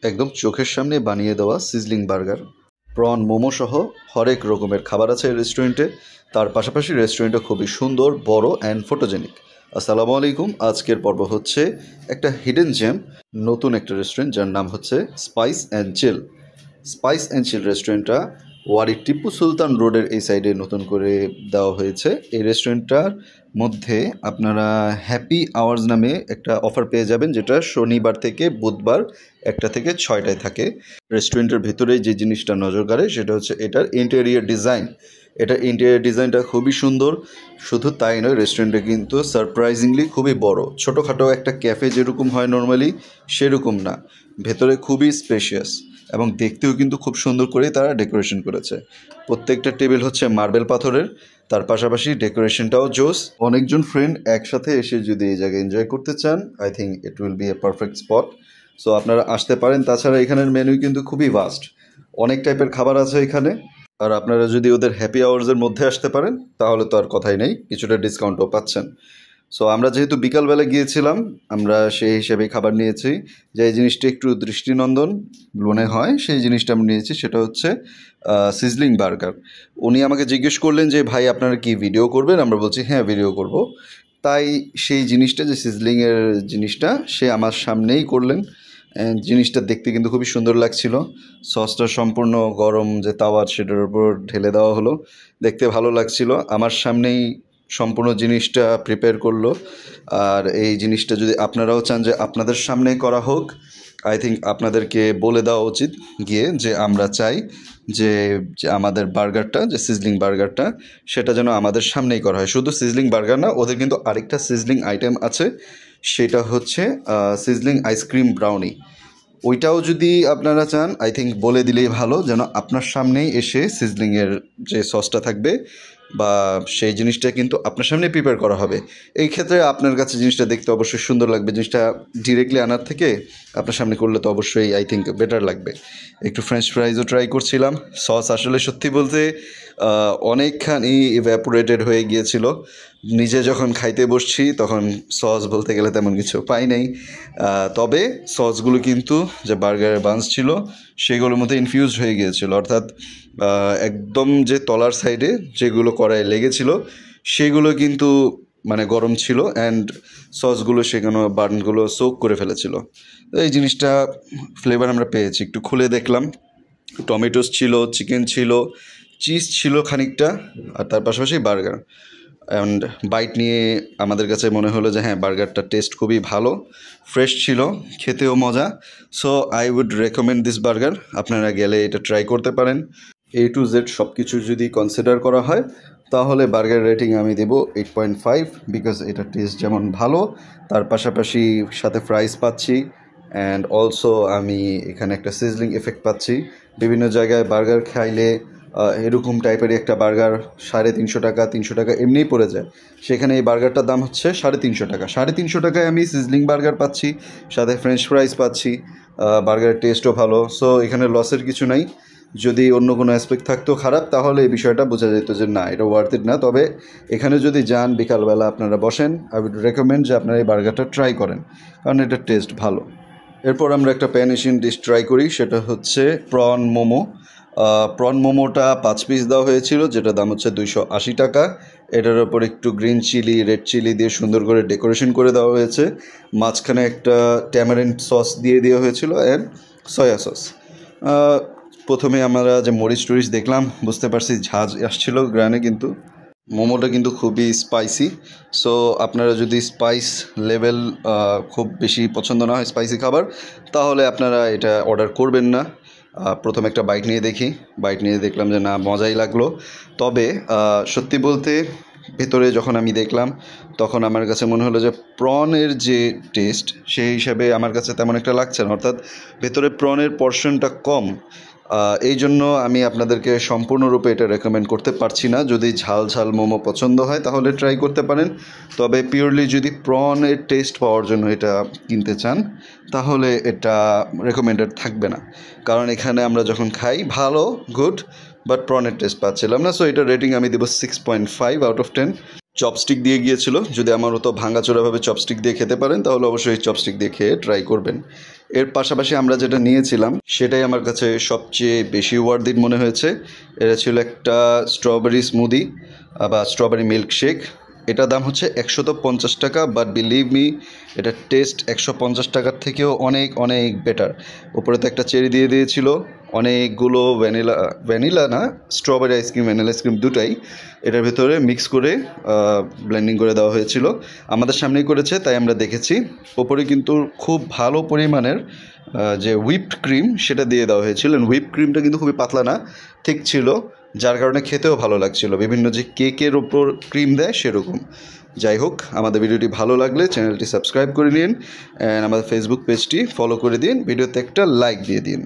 একদম চোখের সামনে বানিয়ে দেওয়া সিজলিং বার্গার, প্রন মোমো সহ হরেক রকমের খাবার আছে এই রেস্টুরেন্টে। তার পাশাপাশি রেস্টুরেন্টটা খুবই সুন্দর, বড় অ্যান্ড ফটোজেনিক। আসসালামু আলাইকুম। আজকের পর্ব হচ্ছে একটা হিডেন জেম, নতুন একটা রেস্টুরেন্ট যার নাম হচ্ছে spice and chill. Spice and chill রেস্টুরেন্টটা ওয়ারি টিপু সুলতান রোডের এই সাইডে নতুন করে দেওয়া হয়েছে। এই রেস্টুরেন্টটার মধ্যে আপনারা হ্যাপি আওয়ার্স নামে একটা অফার পেয়ে যাবেন, যেটা শনিবার থেকে বুধবার 1টা থেকে 6টায় থাকে। রেস্টুরেন্টের ভেতরে যে জিনিসটা নজর কাড়ে সেটা হচ্ছে এটার ইন্টেরিয়র ডিজাইন। এটার ইন্টেরিয়র ডিজাইনটা খুবই সুন্দর। শুধু তাই নয়, রেস্টুরেন্টটা কিন্তু সারপ্রাইজিংলি খুবই বড়। ছোটোখাটো একটা ক্যাফে যেরকম হয় নর্মালি, সেরকম না। ভেতরে খুবই স্পেশিয়াস এবং দেখতেও কিন্তু খুব সুন্দর করে তারা ডেকোরেশন করেছে। প্রত্যেকটা টেবিল হচ্ছে মার্বেল পাথরের। তার পাশাপাশি ডেকোরেশনটাও জোস। অনেকজন ফ্রেন্ড একসাথে এসে যদি এই জায়গায় এনজয় করতে চান, I think it will B A perfect spot. So আপনারা আসতে পারেন। তাছাড়া এখানের মেনু কিন্তু খুবই ভাস্ট, অনেক টাইপের খাবার আছে এখানে। আর আপনারা যদি ওদের হ্যাপি আওয়ার্সের মধ্যে আসতে পারেন তাহলে তো আর কথাই নেই, কিছুটা ডিসকাউন্টও পাচ্ছেন। সো আমরা যেহেতু বিকালবেলা গিয়েছিলাম, আমরা সেই হিসেবে খাবার নিয়েছি। যে জিনিসটা একটু দৃষ্টিনন্দন মনে হয় সেই জিনিসটা আমি নিয়েছি, সেটা হচ্ছে সিজলিং বার্গার। উনি আমাকে জিজ্ঞেস করলেন যে ভাই আপনারা কি ভিডিও করবেন? আমরা বলছি হ্যাঁ ভিডিও করব। তাই সেই জিনিসটা, যে সিজলিংয়ের জিনিসটা, সে আমার সামনেই করলেন। জিনিসটা দেখতে কিন্তু খুবই সুন্দর লাগছিল। সসটা সম্পূর্ণ গরম যে তাওয়া, সেটার উপর ঢেলে দেওয়া হলো, দেখতে ভালো লাগছিল। আমার সামনেই সম্পূর্ণ জিনিসটা প্রিপেয়ার করলো। আর এই জিনিসটা যদি আপনারাও চান যে আপনাদের সামনে করা হোক, আই থিঙ্ক আপনাদেরকে বলে দেওয়া উচিত গিয়ে যে আমরা চাই যে আমাদের বার্গারটা, যে সিজলিং বার্গারটা, সেটা যেন আমাদের সামনেই করা হয়। শুধু সিজলিং বার্গার না, ওদের কিন্তু আরেকটা সিজলিং আইটেম আছে, সেটা হচ্ছে সিজলিং আইসক্রিম ব্রাউনি। ওইটাও যদি আপনারা চান, আই থিঙ্ক বলে দিলেই ভালো, যেন আপনার সামনেই এসে সিজলিংয়ের যে সসটা থাকবে বা সেই জিনিসটা কিন্তু আপনার সামনে প্রিপেয়ার করা হবে। এই ক্ষেত্রে আপনার কাছে জিনিসটা দেখতে অবশ্যই সুন্দর লাগবে। জিনিসটা ডিরেক্টলি আনার থেকে আপনার সামনে করলে তো অবশ্যই আই থিঙ্ক বেটার লাগবে। একটু ফ্রেঞ্চ ফ্রাইজও ট্রাই করছিলাম। সস আসলে সত্যি বলতে অনেকখানি ইভ্যাপোরেটেড হয়ে গিয়েছিল। নিজে যখন খাইতে বসছি তখন সস বলতে গেলে তেমন কিছু পাই নাই। তবে সসগুলো কিন্তু যে বার্গারের বান্স ছিল সেগুলোর মধ্যে ইনফিউজড হয়ে গিয়েছিল, অর্থাৎ একদম যে তলার সাইডে যেগুলো কড়াইয়ে লেগেছিল সেগুলো কিন্তু মানে গরম ছিল, অ্যান্ড সসগুলো সেখানে বার্নগুলো সোক করে ফেলেছিল। তো এই জিনিসটা ফ্লেভার আমরা পেয়েছি। একটু খুলে দেখলাম, টমেটোস ছিল, চিকেন ছিল, চিজ ছিল খানিকটা, আর তার পাশাপাশি বার্গার। অ্যান্ড বাইট নিয়ে আমাদের কাছে মনে হলো যে হ্যাঁ, বার্গারটার টেস্ট খুবই ভালো, ফ্রেশ ছিল, খেতেও মজা। So I would recommend this burger. আপনারা গেলে এটা ট্রাই করতে পারেন। A to Z সব কিছু যদি কনসিডার করা হয় তাহলে বার্গার রেটিং আমি দেবো 8.5, বিকজ এটা টেস্ট যেমন ভালো, তার পাশাপাশি সাথে ফ্রাইস পাচ্ছি, অ্যান্ড অলসো আমি এখানে একটা সিজলিং এফেক্ট পাচ্ছি। বিভিন্ন জায়গায় বার্গার খাইলে এরকম টাইপের একটা বার্গার 350 টাকা, 300 টাকা এমনিই পড়ে যায়। সেখানে এই বার্গারটার দাম হচ্ছে 350 টাকা। 350 টাকায় আমি সিজলিং বার্গার পাচ্ছি, সাথে ফ্রেঞ্চ ফ্রাইস পাচ্ছি, বার্গারের টেস্টও ভালো। সো এখানে লসের কিছু নাই। যদি অন্য কোনো অ্যাসপেক্ট থাকতো খারাপ, তাহলে এই বিষয়টা বোঝা যেত যে না, এটা ওয়ার্থ ইট না। তবে এখানে যদি যান, বিকালবেলা আপনারা বসেন, আই উড রেকমেন্ড যে আপনারা এই বার্গারটা ট্রাই করেন, কারণ এটার টেস্ট ভালো। এরপর আমরা একটা প্যান এশিয়ান ডিশ ট্রাই করি, সেটা হচ্ছে প্রন মোমো। প্রন মোমোটা 5 পিস দেওয়া হয়েছিল, যেটা দাম হচ্ছে 280 টাকা। এটার ওপর একটু গ্রিন চিলি, রেড চিলি দিয়ে সুন্দর করে ডেকোরেশন করে দেওয়া হয়েছে। মাঝখানে একটা ট্যামারিন্ড সস দিয়ে দেওয়া হয়েছিল, অ্যান্ড সয়া সস। প্রথমে আমরা যে মরিচ টরিচ দেখলাম, বুঝতে পারছি ঝাঁজ আসছিল গ্রানে, কিন্তু মোমোটা কিন্তু খুবই স্পাইসি। সো আপনারা যদি স্পাইস লেভেল খুব বেশি পছন্দ না হয় স্পাইসি খাবার, তাহলে আপনারা এটা অর্ডার করবেন না। প্রথমে একটা বাইট নিয়ে দেখলাম যে না, মজাই লাগলো। তবে সত্যি বলতে ভেতরে যখন আমি দেখলাম তখন আমার কাছে মনে হলো যে প্রনের যে টেস্ট সেই হিসাবে আমার কাছে তেমন একটা লাগছে না, অর্থাৎ ভেতরে প্রনের পর্শনটা কম। এই জন্য আমি আপনাদেরকে সম্পূর্ণরূপে এটা রেকমেন্ড করতে পারছি না। যদি ঝাল ঝাল মোমো পছন্দ হয় তাহলে ট্রাই করতে পারেন, তবে পিওরলি যদি প্রনের টেস্ট পাওয়ার জন্য এটা কিনতে চান তাহলে এটা রেকমেন্ডেড থাকবে না। কারণ এখানে আমরা যখন খাই ভালো, গুড, বাট প্রনের টেস্ট পাচ্ছিলাম না। সো এটার রেটিং আমি দেবো 6.5 আউট অফ 10। চপস্টিক দিয়ে গিয়েছিল। যদি আমার মতো ভাঙাচোরাভাবে চপস্টিক দিয়ে খেতে পারেন তাহলে অবশ্যই চপস্টিক দিয়ে খেয়ে ট্রাই করবেন। এর পাশাপাশি আমরা যেটা নিয়েছিলাম সেটাই আমার কাছে সবচেয়ে বেশি ওয়ার্থ ইট মনে হয়েছে। এটা ছিল একটা স্ট্রবেরি স্মুদি বা স্ট্রবেরি মিল্কশেক। এটার দাম হচ্ছে 150 টাকা, বাট বিলিভ মি এটা টেস্ট 150 টাকার থেকেও অনেক অনেক বেটার। উপরে তো একটা চেরি দিয়ে দিয়েছিল, অনেকগুলো ভ্যানিলা না স্ট্রবেরি আইসক্রিম ভ্যানিলা আইসক্রিম দুটাই এটার ভেতরে মিক্স করে ব্লেন্ডিং করে দেওয়া হয়েছিল। আমাদের সামনেই করেছে তাই আমরা দেখেছি। ওপরে কিন্তু খুব ভালো পরিমাণের যে হুইপড ক্রিম সেটা দিয়ে দেওয়া হয়েছিল। হুইপ ক্রিমটা কিন্তু খুবই পাতলা না, ঠিক ছিল, যার কারণে খেতেও ভালো লাগছিল, বিভিন্ন যে কেকের ওপর ক্রিম দেয় সেরকম। যাই হোক, আমাদের ভিডিওটি ভালো লাগলে চ্যানেলটি সাবস্ক্রাইব করে নিন অ্যান্ড আমাদের ফেসবুক পেজটি ফলো করে দিন, ভিডিওতে একটা লাইক দিয়ে দিন।